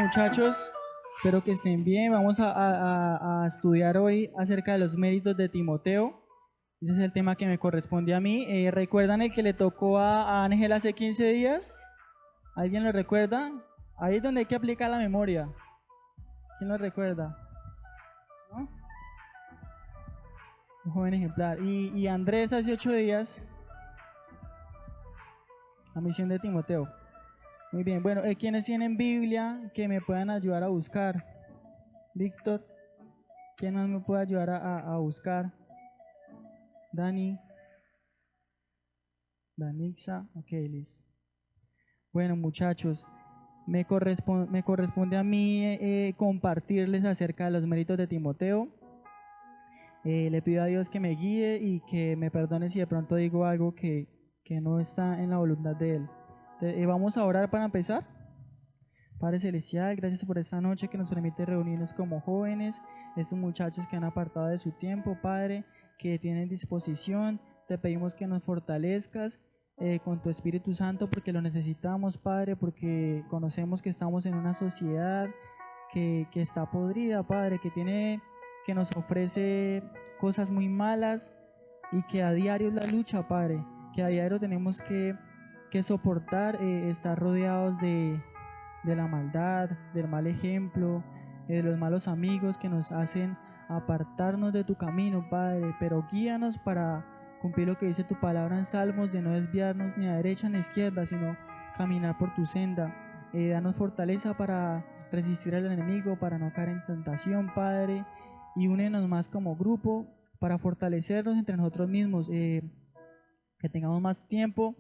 muchachos, espero que estén bien. Vamos a estudiar hoy acerca de los méritos de Timoteo. Ese es el tema que me corresponde a mí. ¿Recuerdan el que le tocó a Ángel hace 15 días? ¿Alguien lo recuerda? Ahí es donde hay que aplicar la memoria. ¿Quién lo recuerda? ¿No? Un joven ejemplar. Y Andrés hace 8 días, la misión de Timoteo. Muy bien, bueno, ¿quiénes tienen Biblia que me puedan ayudar a buscar? Víctor, ¿quién más me puede ayudar a buscar? Dani, Danixa, ok, listo. Bueno, muchachos, me corresponde a mí compartirles acerca de los méritos de Timoteo. Le pido a Dios que me guíe y que me perdone si de pronto digo algo que no está en la voluntad de Él. Entonces, vamos a orar para empezar. Padre Celestial, gracias por esta noche que nos permite reunirnos como jóvenes, estos muchachos que han apartado de su tiempo, Padre, que tienen disposición. Te pedimos que nos fortalezcas con tu Espíritu Santo porque lo necesitamos, Padre, porque conocemos que estamos en una sociedad que está podrida, Padre, que nos ofrece cosas muy malas y que a diario es la lucha, Padre, que a diario tenemos que soportar estar rodeados de la maldad, del mal ejemplo, de los malos amigos que nos hacen apartarnos de tu camino, Padre, pero guíanos para cumplir lo que dice tu palabra en Salmos, de no desviarnos ni a derecha ni a izquierda, sino caminar por tu senda. Danos fortaleza para resistir al enemigo, para no caer en tentación, Padre, y únenos más como grupo para fortalecernos entre nosotros mismos, que tengamos más tiempo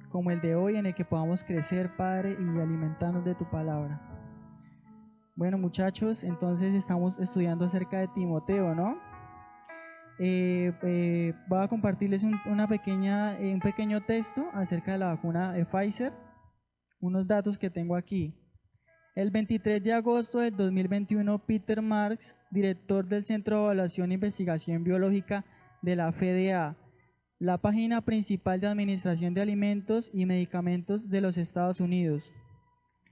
como el de hoy en el que podamos crecer, Padre, y alimentarnos de tu palabra. Bueno, muchachos, entonces estamos estudiando acerca de Timoteo, ¿no? Voy a compartirles un pequeño texto acerca de la vacuna de Pfizer, unos datos que tengo aquí. El 23 de agosto del 2021, Peter Marks, director del Centro de Evaluación e Investigación Biológica de la FDA, la página principal de Administración de Alimentos y Medicamentos de los Estados Unidos.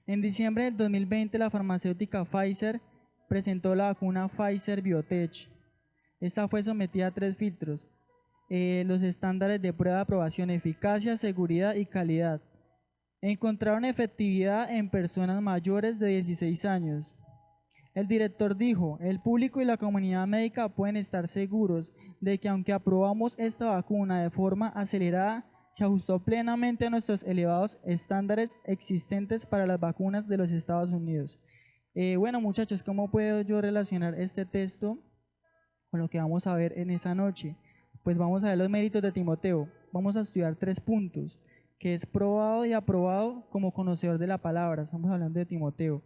En diciembre del 2020, la farmacéutica Pfizer presentó la vacuna Pfizer Biotech. Esta fue sometida a 3 filtros, los estándares de prueba de aprobación, eficacia, seguridad y calidad. Encontraron efectividad en personas mayores de 16 años. El director dijo, el público y la comunidad médica pueden estar seguros de que aunque aprobamos esta vacuna de forma acelerada, se ajustó plenamente a nuestros elevados estándares existentes para las vacunas de los Estados Unidos. Bueno, muchachos, ¿cómo puedo yo relacionar este texto con lo que vamos a ver en esa noche? Pues vamos a ver los méritos de Timoteo. Vamos a estudiar 3 puntos, que es probado y aprobado como conocedor de la palabra. Estamos hablando de Timoteo.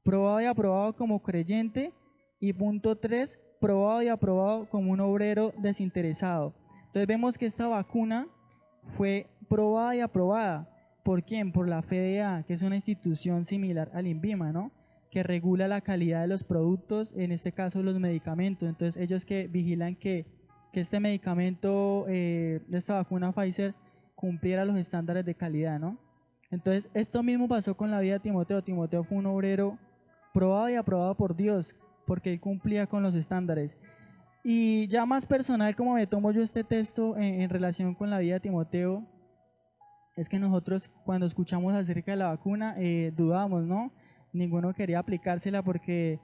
Probado y aprobado como creyente. Y punto 3, probado y aprobado como un obrero desinteresado. Entonces vemos que esta vacuna fue probada y aprobada. ¿Por quién? Por la FDA, que es una institución similar al INVIMA, ¿no? Que regula la calidad de los productos, en este caso los medicamentos. Entonces ellos que vigilan que este medicamento, de esta vacuna Pfizer, cumpliera los estándares de calidad, ¿no? Entonces esto mismo pasó con la vida de Timoteo. Timoteo fue un obrero probado y aprobado por Dios, porque él cumplía con los estándares. Y ya más personal, como me tomo yo este texto en relación con la vida de Timoteo, es que nosotros cuando escuchamos acerca de la vacuna dudamos, ¿no? Ninguno quería aplicársela porque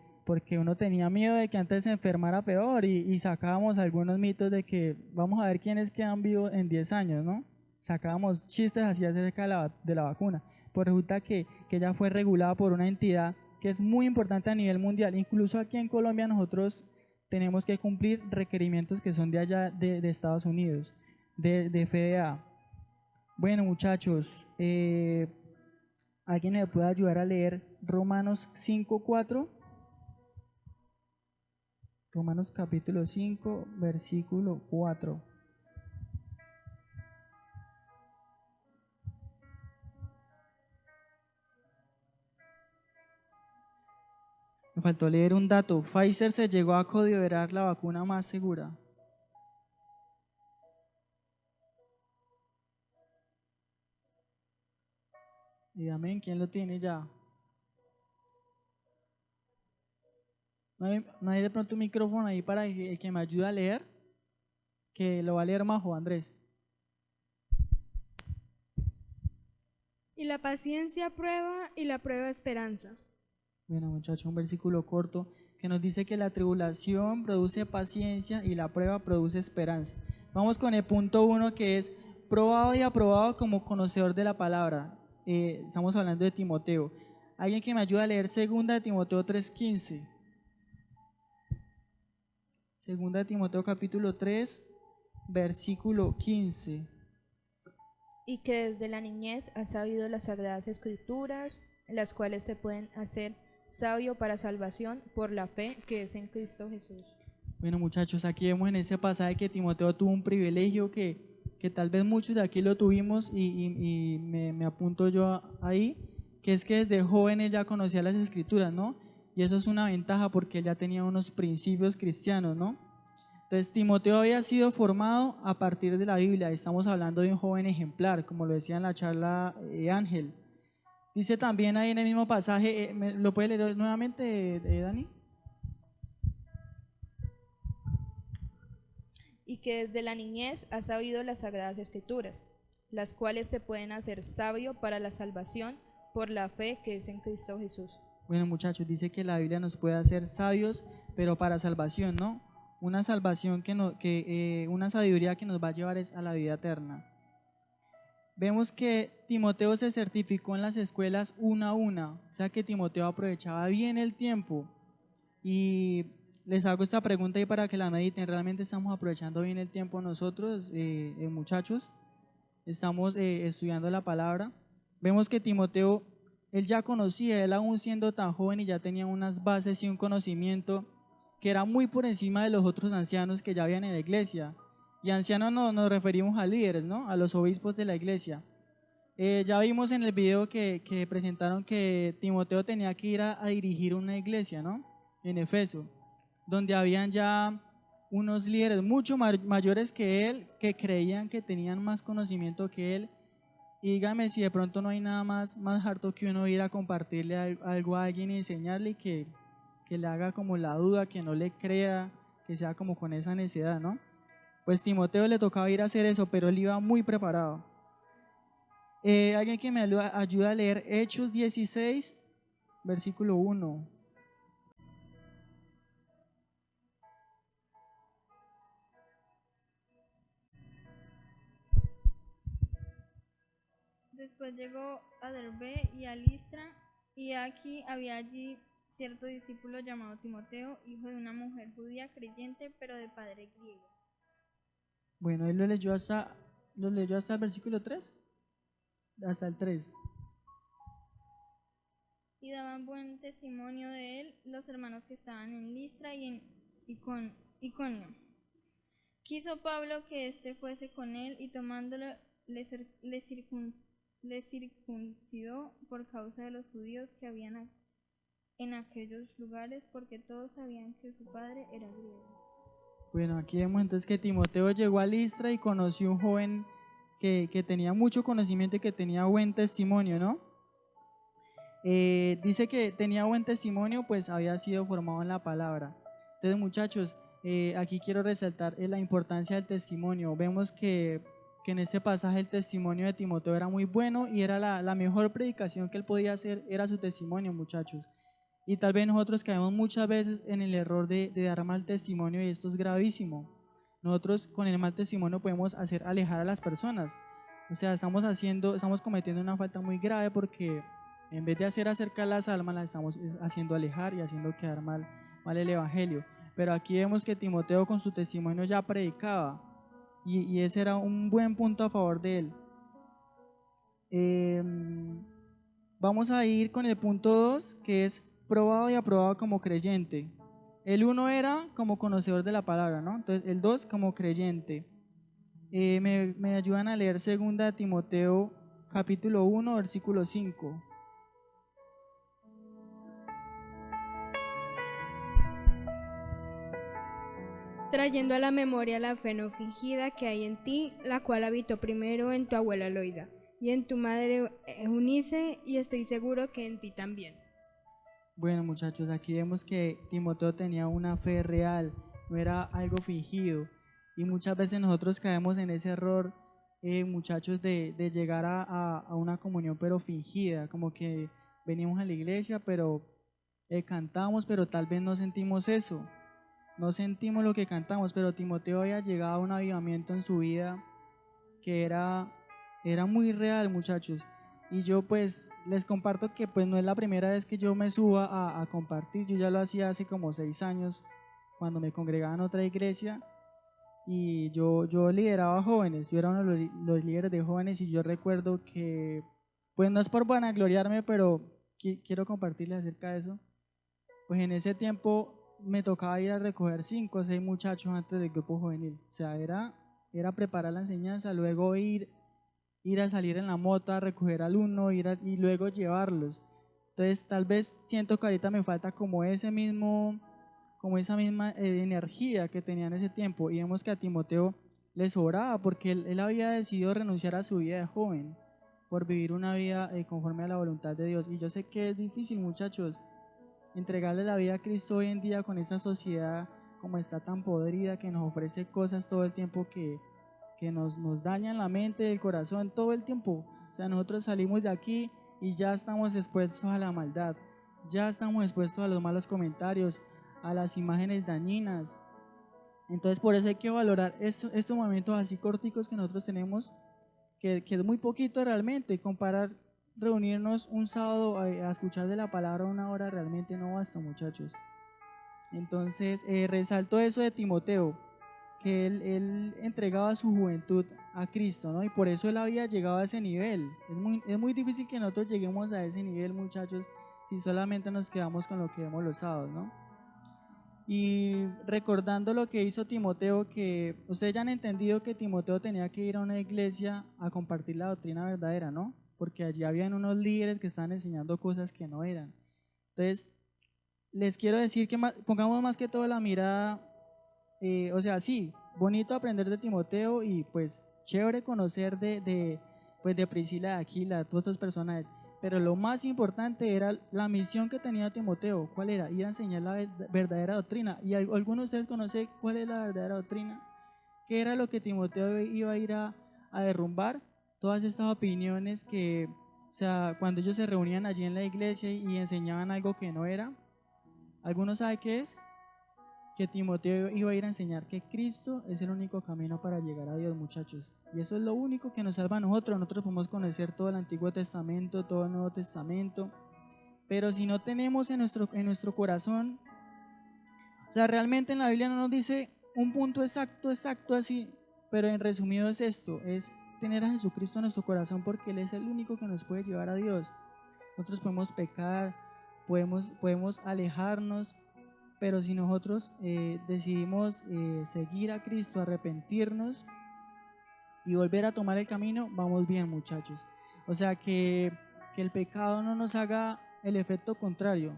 uno tenía miedo de que antes se enfermara peor y sacábamos algunos mitos de que vamos a ver quiénes quedan vivos en 10 años, ¿no? Sacábamos chistes así acerca de la vacuna. Pues resulta que ya fue regulada por una entidad que es muy importante a nivel mundial. Incluso aquí en Colombia nosotros tenemos que cumplir requerimientos que son de allá de Estados Unidos, de FDA. Bueno, muchachos, ¿alguien me puede ayudar a leer Romanos 5:4? Romanos capítulo 5, versículo 4. Me faltó leer un dato. Pfizer se llegó a considerar la vacuna más segura. Y amén, ¿quién lo tiene ya? No hay de pronto un micrófono ahí para el que me ayude a leer? Que lo va a leer Majo, Andrés. Y la paciencia prueba y la prueba esperanza. Bueno, muchachos, un versículo corto que nos dice que la tribulación produce paciencia y la prueba produce esperanza. Vamos con el punto 1, que es probado y aprobado como conocedor de la palabra. Estamos hablando de Timoteo. ¿Alguien que me ayude a leer 2 de Timoteo 3:15? 2 de Timoteo capítulo 3, versículo 15. Y que desde la niñez has sabido las sagradas escrituras, las cuales te pueden hacer sabio para salvación por la fe que es en Cristo Jesús. Bueno, muchachos, aquí vemos en ese pasaje que Timoteo tuvo un privilegio que tal vez muchos de aquí lo tuvimos y me apunto yo ahí, que es que desde joven él ya conocía las escrituras, ¿no? Y eso es una ventaja porque él ya tenía unos principios cristianos, ¿no? Entonces Timoteo había sido formado a partir de la Biblia. Estamos hablando de un joven ejemplar, como lo decía en la charla Ángel. Dice también ahí en el mismo pasaje, ¿lo puede leer nuevamente, Dani? Y que desde la niñez has sabido las sagradas escrituras, las cuales te pueden hacer sabio para la salvación por la fe que es en Cristo Jesús. Bueno, muchachos, dice que la Biblia nos puede hacer sabios, pero para salvación, ¿no? Una salvación una sabiduría que nos va a llevar a la vida eterna. Vemos que Timoteo se certificó en las escuelas una a una, o sea que Timoteo aprovechaba bien el tiempo. Y les hago esta pregunta ahí para que la mediten. ¿Realmente estamos aprovechando bien el tiempo nosotros, muchachos? Estamos estudiando la palabra. Vemos que Timoteo, él ya conocía, él aún siendo tan joven y ya tenía unas bases y un conocimiento que era muy por encima de los otros ancianos que ya habían en la iglesia. Y ancianos no, nos referimos a líderes, ¿no? A los obispos de la iglesia. Ya vimos en el video que presentaron que Timoteo tenía que ir a dirigir una iglesia, ¿no? En Efeso, donde habían ya unos líderes mucho mayores que él, que creían que tenían más conocimiento que él. Y dígame si de pronto no hay nada más harto que uno ir a compartirle algo a alguien y enseñarle y que le haga como la duda, que no le crea, que sea como con esa necesidad, ¿no? Pues Timoteo le tocaba ir a hacer eso, pero él iba muy preparado. Alguien que me ayuda a leer Hechos 16, versículo 1. Después llegó a Derbe y a Listra, y aquí había allí cierto discípulo llamado Timoteo, hijo de una mujer judía creyente, pero de padre griego. Bueno, él lo leyó hasta el versículo 3, hasta el 3. Y daban buen testimonio de él los hermanos que estaban en Listra y en Iconio. Quiso Pablo que éste fuese con él, y tomándolo le circuncidó por causa de los judíos que habían en aquellos lugares, porque todos sabían que su padre era griego. Bueno, aquí vemos entonces que Timoteo llegó a Listra y conoció un joven que tenía mucho conocimiento y que tenía buen testimonio, ¿no? Dice que tenía buen testimonio, pues había sido formado en la palabra. Entonces, muchachos, aquí quiero resaltar la importancia del testimonio. Vemos que en este pasaje el testimonio de Timoteo era muy bueno y era la mejor predicación que él podía hacer, era su testimonio, muchachos. Y tal vez nosotros caemos muchas veces en el error de dar mal testimonio, y esto es gravísimo. Nosotros con el mal testimonio podemos hacer alejar a las personas. O sea, estamos cometiendo una falta muy grave porque en vez de hacer acercar las almas, las estamos haciendo alejar y haciendo quedar mal el evangelio. Pero aquí vemos que Timoteo con su testimonio ya predicaba y ese era un buen punto a favor de él. Vamos a ir con el punto 2, que es probado y aprobado como creyente. El 1 era como conocedor de la palabra, ¿no? Entonces el 2 como creyente. Me ayudan a leer 2 Timoteo capítulo 1, versículo 5. Trayendo a la memoria la fe no fingida que hay en ti, la cual habitó primero en tu abuela Loida y en tu madre Eunice, y estoy seguro que en ti también. Bueno, muchachos, aquí vemos que Timoteo tenía una fe real, no era algo fingido. Y muchas veces nosotros caemos en ese error, muchachos, de llegar a una comunión pero fingida, como que venimos a la iglesia, pero cantamos, pero tal vez no sentimos eso, no sentimos lo que cantamos, pero Timoteo había llegado a un avivamiento en su vida que era muy real, muchachos. Y yo pues les comparto que pues no es la primera vez que yo me suba a compartir, yo ya lo hacía hace como 6 años cuando me congregaba en otra iglesia y yo lideraba jóvenes, yo era uno de los líderes de jóvenes y yo recuerdo que, pues no es por vanagloriarme, pero quiero compartirles acerca de eso, pues en ese tiempo me tocaba ir a recoger 5 o 6 muchachos antes del grupo juvenil, o sea, era preparar la enseñanza, luego ir a salir en la moto a recoger al uno y luego llevarlos. Entonces tal vez siento que ahorita me falta como como esa misma energía que tenía en ese tiempo. Y vemos que a Timoteo le sobraba porque él había decidido renunciar a su vida de joven por vivir una vida conforme a la voluntad de Dios. Y yo sé que es difícil, muchachos, entregarle la vida a Cristo hoy en día con esa sociedad como está tan podrida que nos ofrece cosas todo el tiempo que nos dañan la mente, el corazón, todo el tiempo. O sea, nosotros salimos de aquí y ya estamos expuestos a la maldad, ya estamos expuestos a los malos comentarios, a las imágenes dañinas. Entonces por eso hay que valorar estos momentos así corticos que nosotros tenemos, que es muy poquito realmente. Comparar reunirnos un sábado a escuchar de la palabra 1 hora realmente no basta, muchachos. Entonces resalto eso de Timoteo, que él entregaba su juventud a Cristo, ¿no? Y por eso él había llegado a ese nivel. Es muy difícil que nosotros lleguemos a ese nivel, muchachos, si solamente nos quedamos con lo que vemos los sábados, ¿no? Y recordando lo que hizo Timoteo, que ustedes ya han entendido que Timoteo tenía que ir a una iglesia a compartir la doctrina verdadera, ¿no? Porque allí habían unos líderes que estaban enseñando cosas que no eran. Entonces, les quiero decir que pongamos más que todo la mirada, o sea, sí, bonito aprender de Timoteo y pues chévere conocer pues de Priscila, de Aquila, de todas estas personas, pero lo más importante era la misión que tenía Timoteo. ¿Cuál era? Ir a enseñar la verdadera doctrina. ¿Y alguno de ustedes conoce cuál es la verdadera doctrina? ¿Qué era lo que Timoteo iba a ir a derrumbar? Todas estas opiniones que, o sea, cuando ellos se reunían allí en la iglesia y enseñaban algo que no era. ¿Alguno sabe qué es? Que Timoteo iba a ir a enseñar que Cristo es el único camino para llegar a Dios, muchachos. Y eso es lo único que nos salva a nosotros. Nosotros podemos conocer todo el Antiguo Testamento, todo el Nuevo Testamento, pero si no tenemos en nuestro corazón, o sea, realmente en la Biblia no nos dice un punto exacto así, pero en resumido es esto, es tener a Jesucristo en nuestro corazón porque Él es el único que nos puede llevar a Dios. Nosotros podemos pecar, podemos alejarnos, pero si nosotros decidimos seguir a Cristo, arrepentirnos y volver a tomar el camino, vamos bien, muchachos. O sea, que el pecado no nos haga el efecto contrario,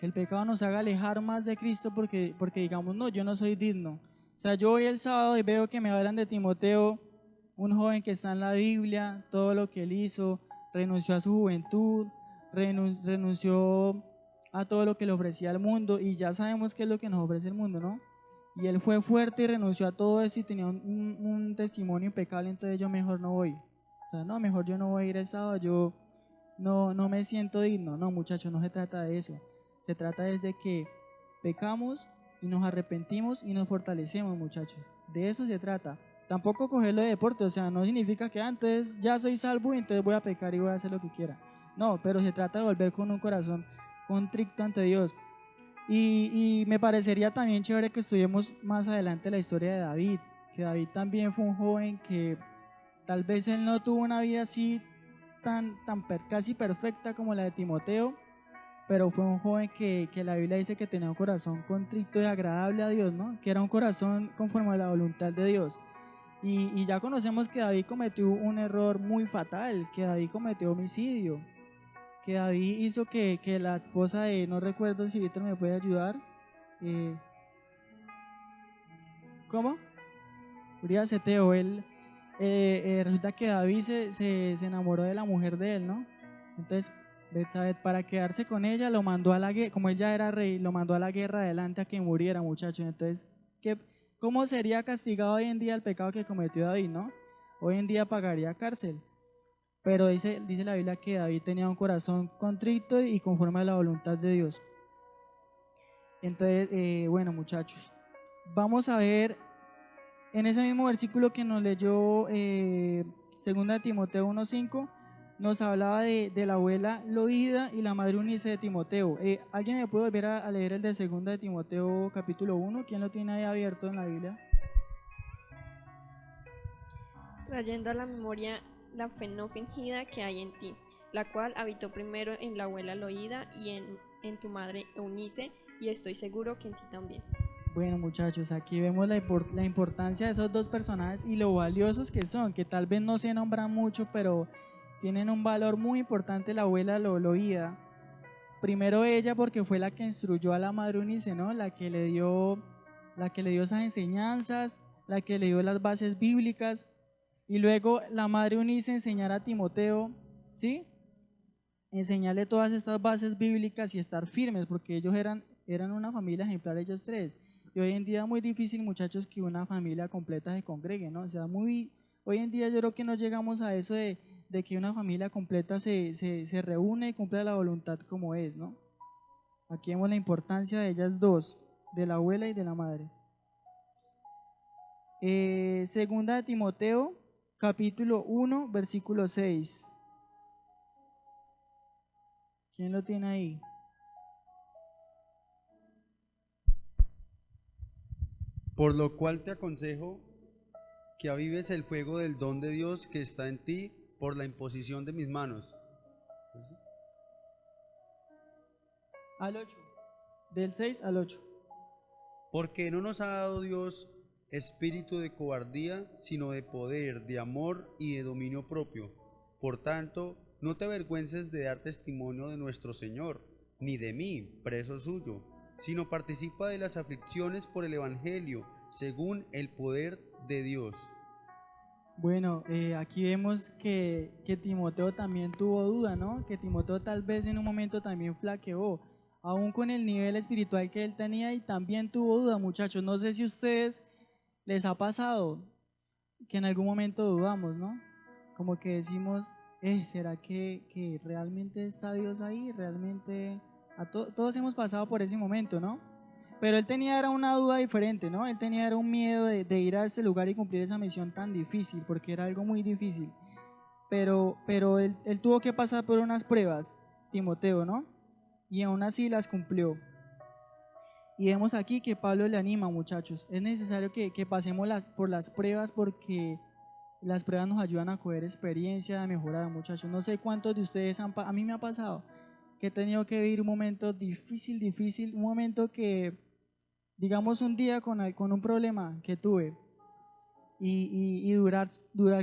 que el pecado nos haga alejar más de Cristo porque digamos, no, yo no soy digno. O sea, yo voy el sábado y veo que me hablan de Timoteo, un joven que está en la Biblia, todo lo que él hizo, renunció a su juventud, renunció a todo lo que le ofrecía el mundo y ya sabemos qué es lo que nos ofrece el mundo, ¿no? Y él fue fuerte y renunció a todo eso y tenía un testimonio impecable, entonces yo mejor no voy. O sea, no, mejor yo no voy a ir el sábado, yo no me siento digno. No, muchachos, no se trata de eso. Se trata de que pecamos y nos arrepentimos y nos fortalecemos, muchachos. De eso se trata. Tampoco cogerlo de deporte, o sea, no significa que antes ya soy salvo y entonces voy a pecar y voy a hacer lo que quiera. No, pero se trata de volver con un corazón contrito ante Dios. Y me parecería también chévere que estudiemos más adelante la historia de David, que David también fue un joven que tal vez él no tuvo una vida así casi perfecta como la de Timoteo, pero fue un joven que la Biblia dice que tenía un corazón contrito y agradable a Dios, ¿no? Que era un corazón conforme a la voluntad de Dios. Y ya conocemos que David cometió un error muy fatal, que David cometió homicidio, que David hizo que la esposa de, no recuerdo si Víctor me puede ayudar, eh, ¿cómo? Urias Eteo, él, resulta que David se enamoró de la mujer de él, ¿no? Entonces Betsabé, para quedarse con ella, lo mandó a la guerra, como él ya era rey, lo mandó a la guerra adelante a que muriera, muchachos. Entonces, ¿cómo sería castigado hoy en día el pecado que cometió David, no? Hoy en día pagaría cárcel. Pero dice la Biblia que David tenía un corazón contrito y conforme a la voluntad de Dios. Entonces, bueno, muchachos, vamos a ver en ese mismo versículo que nos leyó 2 Timoteo 1:5, nos hablaba de la abuela Loída y la madre Unice de Timoteo. ¿Alguien me puede volver a leer el de 2 Timoteo capítulo 1? ¿Quién lo tiene ahí abierto en la Biblia? Trayendo a la memoria la fe no fingida que hay en ti, la cual habitó primero en la abuela Loída y en tu madre Eunice, y estoy seguro que en ti también. Bueno, muchachos, aquí vemos la importancia de esos dos personajes y lo valiosos que son, que tal vez no se nombran mucho, pero tienen un valor muy importante. La abuela Loída, primero ella porque fue la que instruyó a la madre Unice, ¿no? La que le dio esas enseñanzas, la que le dio las bases bíblicas, y luego la madre Unice enseñar a Timoteo, ¿sí? Enseñarle todas estas bases bíblicas y estar firmes, porque ellos eran una familia ejemplar, ellos tres. Y hoy en día es muy difícil, muchachos, que una familia completa se congregue, ¿no? O sea, hoy en día yo creo que no llegamos a eso de que una familia completa se reúne y cumpla la voluntad como es, ¿no? Aquí vemos la importancia de ellas dos, de la abuela y de la madre. Segunda de Timoteo, capítulo 1, versículo 6. ¿Quién lo tiene ahí? Por lo cual te aconsejo que avives el fuego del don de Dios que está en ti por la imposición de mis manos. Al 8, del 6 al 8. Porque no nos ha dado Dios espíritu de cobardía, sino de poder, de amor y de dominio propio. Por tanto, no te avergüences de dar testimonio de nuestro Señor, ni de mí, preso suyo, sino participa de las aflicciones por el Evangelio, según el poder de Dios. Bueno, aquí vemos que Timoteo también tuvo duda, ¿no? Que Timoteo tal vez en un momento también flaqueó, aún con el nivel espiritual que él tenía, y también tuvo duda, muchachos. No sé si a ustedes les ha pasado que en algún momento dudamos, ¿no? Como que decimos, ¿será que realmente está Dios ahí? Realmente todos hemos pasado por ese momento, ¿no? Pero él tenía era una duda diferente, ¿no? Él tenía era un miedo de ir a ese lugar y cumplir esa misión tan difícil, porque era algo muy difícil. Pero él tuvo que pasar por unas pruebas, Timoteo, ¿no? Y aún así las cumplió. Y vemos aquí que Pablo le anima, muchachos. Es necesario que pasemos por las pruebas, porque las pruebas nos ayudan a coger experiencia, a mejorar, muchachos. No sé cuántos de ustedes a mí me ha pasado que he tenido que vivir un momento difícil, un momento que, digamos, un día con un problema que tuve y durar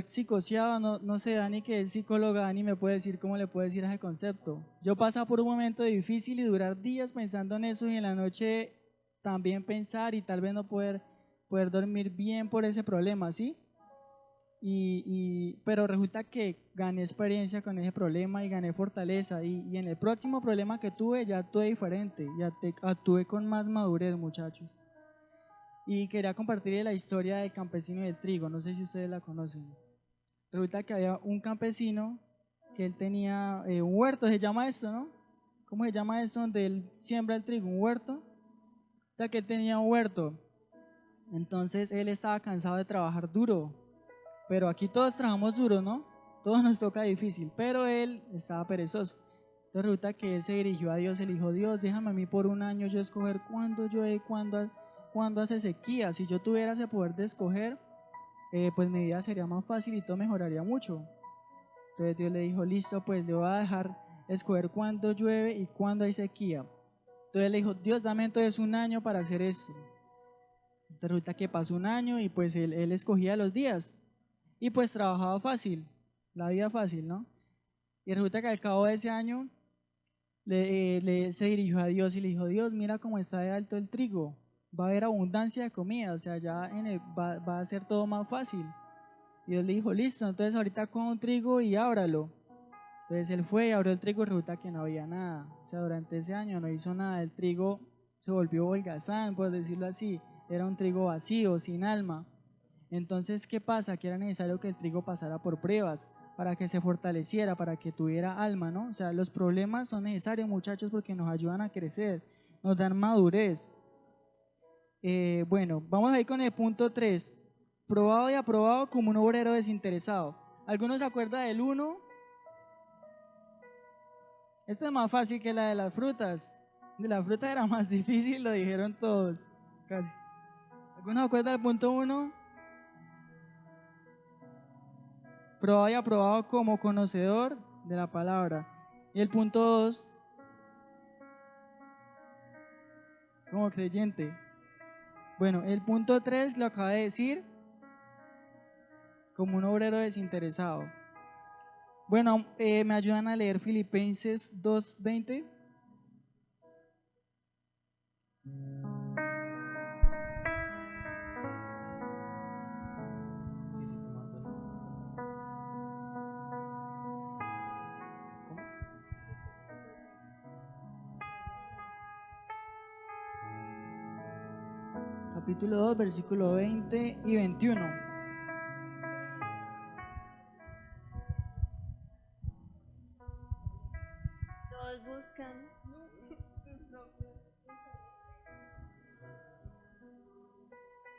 psicoseado, no sé, Dani, que es psicóloga, Dani me puede decir cómo le puede decir ese concepto. Yo pasaba por un momento difícil y durar días pensando en eso, y en la noche también pensar y tal vez no poder dormir bien por ese problema, ¿sí? Pero resulta que gané experiencia con ese problema y gané fortaleza, y en el próximo problema que tuve ya actué diferente, actué con más madurez, muchachos. Y quería compartir la historia del campesino y del trigo, no sé si ustedes la conocen. Resulta que había un campesino que él tenía un huerto, se llama esto, ¿no? ¿Cómo se llama esto donde él siembra el trigo? ¿Un huerto? O sea, que él tenía un huerto. Entonces él estaba cansado de trabajar duro, pero aquí todos trabajamos duro, ¿no? Todos nos toca difícil, pero él estaba perezoso. Entonces resulta que él se dirigió a Dios, le dijo: Dios, déjame a mí por un año yo escoger cuándo llueve, cuándo hace sequía. Si yo tuviera ese poder de escoger, pues mi vida sería más fácil y todo mejoraría mucho. Entonces Dios le dijo: listo, pues le voy a dejar escoger cuándo llueve y cuándo hay sequía. Entonces le dijo: Dios, dame entonces un año para hacer esto. Entonces resulta que pasó un año y pues él escogía los días y pues trabajaba fácil, la vida fácil, ¿no? Y resulta que al cabo de ese año se dirigió a Dios y le dijo: Dios, mira cómo está de alto el trigo, va a haber abundancia de comida, o sea, ya va a ser todo más fácil. Y Dios le dijo: listo, entonces ahorita coja un trigo y ábralo. Entonces Entonces él fue y abrió el trigo y resulta que no había nada. O sea, durante ese año no hizo nada. El trigo se volvió holgazán, por decirlo así. Era un trigo vacío, sin alma. Entonces, ¿qué pasa? Que era necesario que el trigo pasara por pruebas para que se fortaleciera, para que tuviera alma, ¿no? O sea, los problemas son necesarios, muchachos, porque nos ayudan a crecer, nos dan madurez. Bueno, vamos ahí con el punto 3. Probado y aprobado como un obrero desinteresado. ¿Alguno se acuerda del 1? Esta es más fácil que la de las frutas. De las frutas era más difícil, lo dijeron todos. Casi. ¿Alguno se acuerda del punto 1? Probado y aprobado como conocedor de la palabra. Y el punto 2, como creyente. Bueno, el punto 3 lo acaba de decir, como un obrero desinteresado. Bueno, ¿me ayudan a leer Filipenses 2:20? Capítulo 2, versículo 20 y 21. Todos buscan.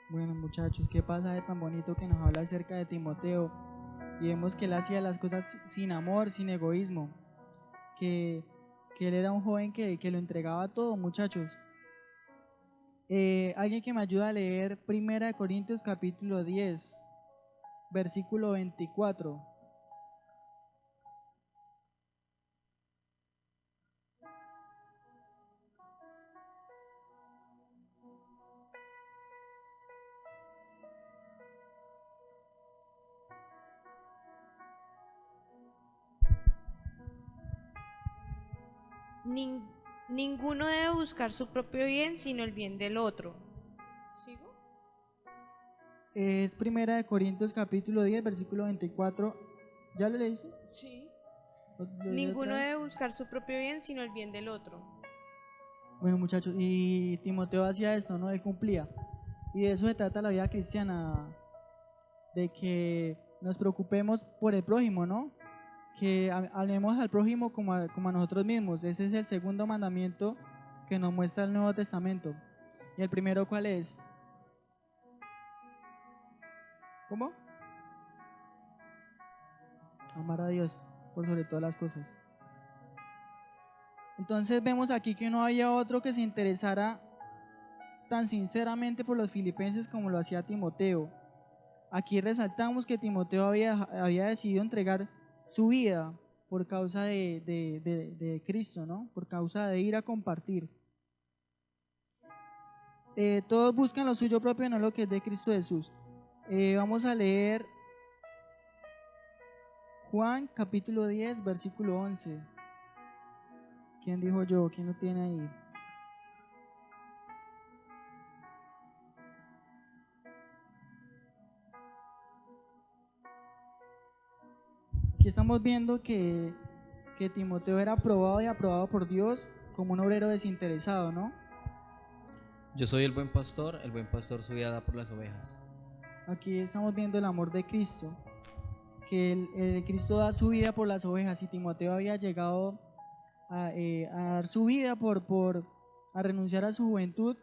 Bueno, muchachos, ¿qué pasa de tan bonito que nos habla acerca de Timoteo? Y vemos que él hacía las cosas sin amor, sin egoísmo. Que él era un joven que lo entregaba todo, muchachos. Alguien que me ayuda a leer 1 Corintios capítulo 10, versículo 24. Ninguno debe buscar su propio bien, sino el bien del otro. ¿Sigo? Es 1 Corintios capítulo 10, versículo 24. ¿Ya lo leíste? Sí. ¿Lo leí Ninguno otra vez? debe buscar su propio bien, sino el bien del otro. Bueno, muchachos, y Timoteo hacía esto, ¿no? Él cumplía. Y de eso se trata la vida cristiana, de que nos preocupemos por el prójimo, ¿no? Que amemos al prójimo como a nosotros mismos. Ese es el segundo mandamiento que nos muestra el Nuevo Testamento. ¿Y el primero cuál es? ¿Cómo? Amar a Dios por sobre todas las cosas. Entonces vemos aquí que no había otro que se interesara tan sinceramente por los filipenses como lo hacía Timoteo. Aquí resaltamos que Timoteo había decidido entregar su vida por causa de Cristo, ¿no? Por causa de ir a compartir. Todos buscan lo suyo propio, no lo que es de Cristo Jesús. Vamos a leer Juan capítulo 10, versículo 11. ¿Quién dijo yo? ¿Quién lo tiene ahí? Aquí estamos viendo que Timoteo era aprobado y aprobado por Dios como un obrero desinteresado, ¿no? Yo soy el buen pastor su vida da por las ovejas. Aquí estamos viendo el amor de Cristo, que el Cristo da su vida por las ovejas, y Timoteo había llegado a dar su vida a renunciar a su juventud.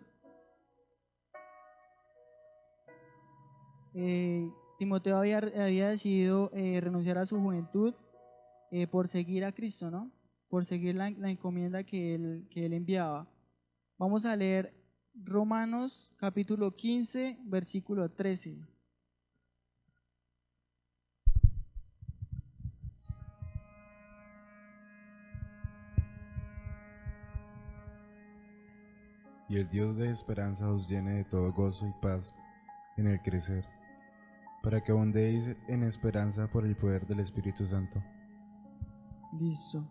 Timoteo había decidido renunciar a su juventud por seguir a Cristo, ¿no? Por seguir la encomienda que él enviaba. Vamos a leer Romanos capítulo 15, versículo 13. Y el Dios de esperanza os llene de todo gozo y paz en el crecer, para que abundéis en esperanza por el poder del Espíritu Santo. Listo.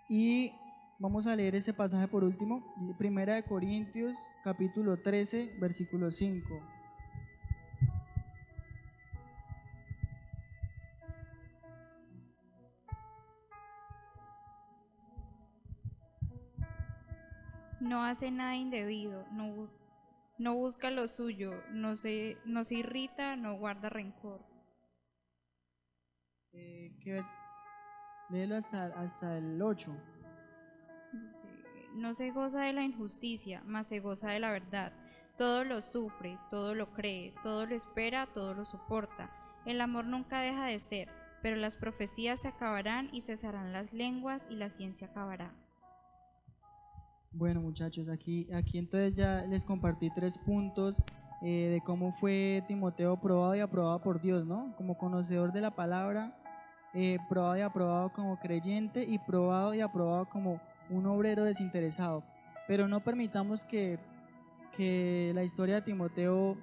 Y vamos a leer ese pasaje por último, 1 Corintios capítulo 13, versículo 5. no hace nada indebido, no busca lo suyo, no se irrita, no guarda rencor. Léelo hasta el 8. No se goza de la injusticia, mas se goza de la verdad. Todo lo sufre, todo lo cree, todo lo espera, todo lo soporta. El amor nunca deja de ser, pero las profecías se acabarán y cesarán las lenguas y la ciencia acabará. Bueno, muchachos, aquí entonces ya les compartí 3 puntos de cómo fue Timoteo probado y aprobado por Dios, ¿no? Como conocedor de la palabra, probado y aprobado como creyente y probado y aprobado como un obrero desinteresado. Pero no permitamos que la historia de Timoteo,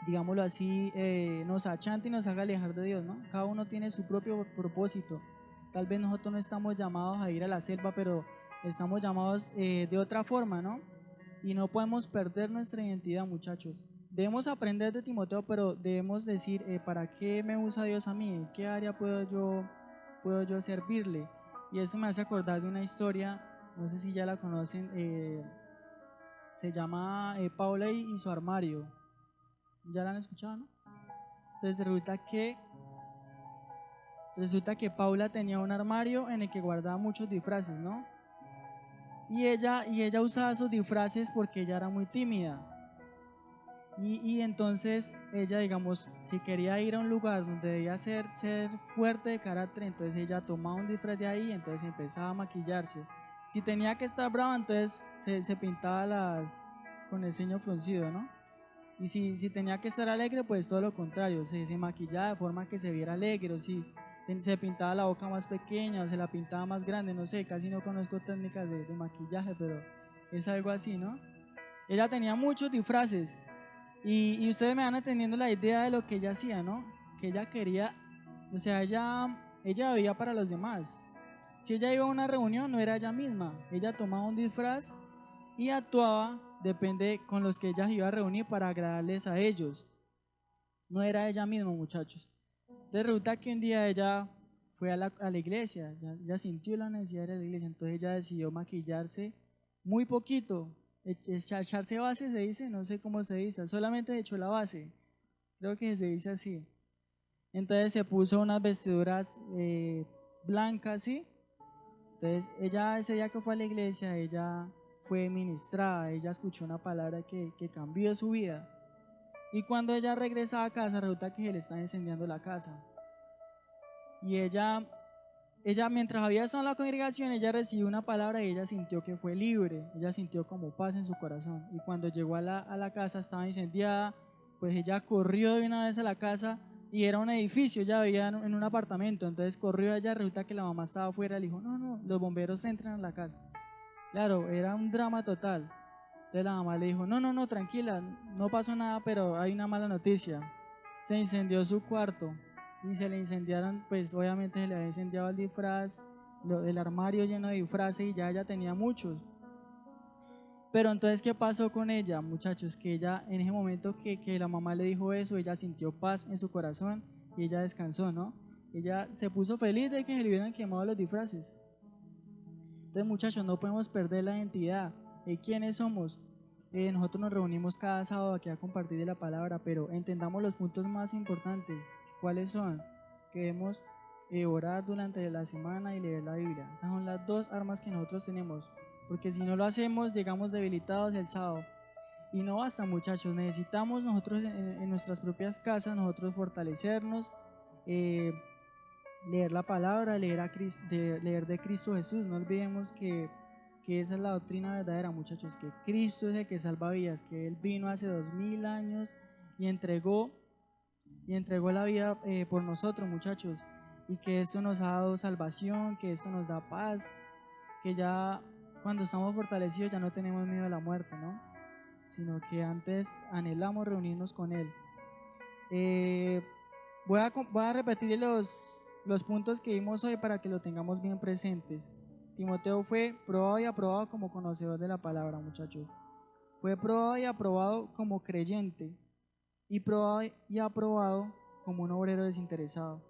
digámoslo así, nos achante y nos haga alejar de Dios, ¿no? Cada uno tiene su propio propósito. Tal vez nosotros no estamos llamados a ir a la selva, pero estamos llamados de otra forma, ¿no? Y no podemos perder nuestra identidad, muchachos. Debemos aprender de Timoteo, pero debemos decir, ¿para qué me usa Dios a mí? ¿En qué área puedo yo servirle? Y eso me hace acordar de una historia, no sé si ya la conocen, se llama Paula y su armario. ¿Ya la han escuchado, no? Entonces resulta que Paula tenía un armario en el que guardaba muchos disfraces, ¿no? Y ella usaba esos disfraces porque ella era muy tímida. Y entonces ella, digamos, si quería ir a un lugar donde debía ser fuerte de carácter, entonces ella tomaba un disfraz de ahí, entonces empezaba a maquillarse. Si tenía que estar brava, entonces se pintaba con el ceño fruncido, ¿no? Y si tenía que estar alegre, pues todo lo contrario, se maquillaba de forma que se viera alegre, o si se pintaba la boca más pequeña, o se la pintaba más grande, no sé, casi no conozco técnicas de maquillaje, pero es algo así, ¿no? Ella tenía muchos disfraces, y ustedes me van entendiendo la idea de lo que ella hacía, ¿no? Que ella quería, o sea, ella vivía para los demás. Si ella iba a una reunión, no era ella misma, ella tomaba un disfraz y actuaba, depende con los que ella iba a reunir para agradarles a ellos. No era ella misma, muchachos. Entonces resulta que un día ella fue a la iglesia, ya sintió la necesidad de ir a la iglesia, entonces ella decidió maquillarse muy poquito, echarse base se dice, no sé cómo se dice, solamente echó la base, creo que se dice así. Entonces se puso unas vestiduras blancas, ¿sí? Entonces ella ese día que fue a la iglesia, ella fue ministrada, ella escuchó una palabra que cambió su vida. Y cuando ella regresa a casa, resulta que se le está incendiando la casa. Y ella mientras había estado en la congregación, ella recibió una palabra y ella sintió que fue libre, ella sintió como paz en su corazón. Y cuando llegó a la casa, estaba incendiada, pues ella corrió de una vez a la casa y era un edificio, ella vivía en un apartamento, entonces corrió allá, resulta que la mamá estaba afuera, le dijo, no, los bomberos entran a la casa. Claro, era un drama total. Entonces la mamá le dijo, no, tranquila, no pasó nada, pero hay una mala noticia. Se incendió su cuarto y se le incendiaron, pues obviamente se le había incendiado el disfraz, el armario lleno de disfraces y ya ella tenía muchos. Pero entonces, ¿qué pasó con ella, muchachos? Que ella, en ese momento que la mamá le dijo eso, ella sintió paz en su corazón y ella descansó, ¿no? Ella se puso feliz de que se le hubieran quemado los disfraces. Entonces, muchachos, no podemos perder la identidad. ¿Quiénes somos? Nosotros nos reunimos cada sábado aquí a compartir de la palabra, pero entendamos los puntos más importantes. ¿Cuáles son? Que debemos orar durante la semana y leer la Biblia. Esas son las 2 armas que nosotros tenemos, porque si no lo hacemos, llegamos debilitados el sábado. Y no basta, muchachos, necesitamos nosotros en nuestras propias casas, nosotros fortalecernos, leer la palabra, leer de Cristo Jesús. No olvidemos que esa es la doctrina verdadera, muchachos, que Cristo es el que salva vidas, que Él vino hace 2000 años y entregó la vida por nosotros, muchachos, y que esto nos ha dado salvación, que esto nos da paz, que ya cuando estamos fortalecidos ya no tenemos miedo a la muerte, ¿no? Sino que antes anhelamos reunirnos con Él. Voy a repetir los puntos que vimos hoy para que lo tengamos bien presentes. Timoteo fue probado y aprobado como conocedor de la palabra, muchachos. Fue probado y aprobado como creyente y probado y aprobado como un obrero desinteresado.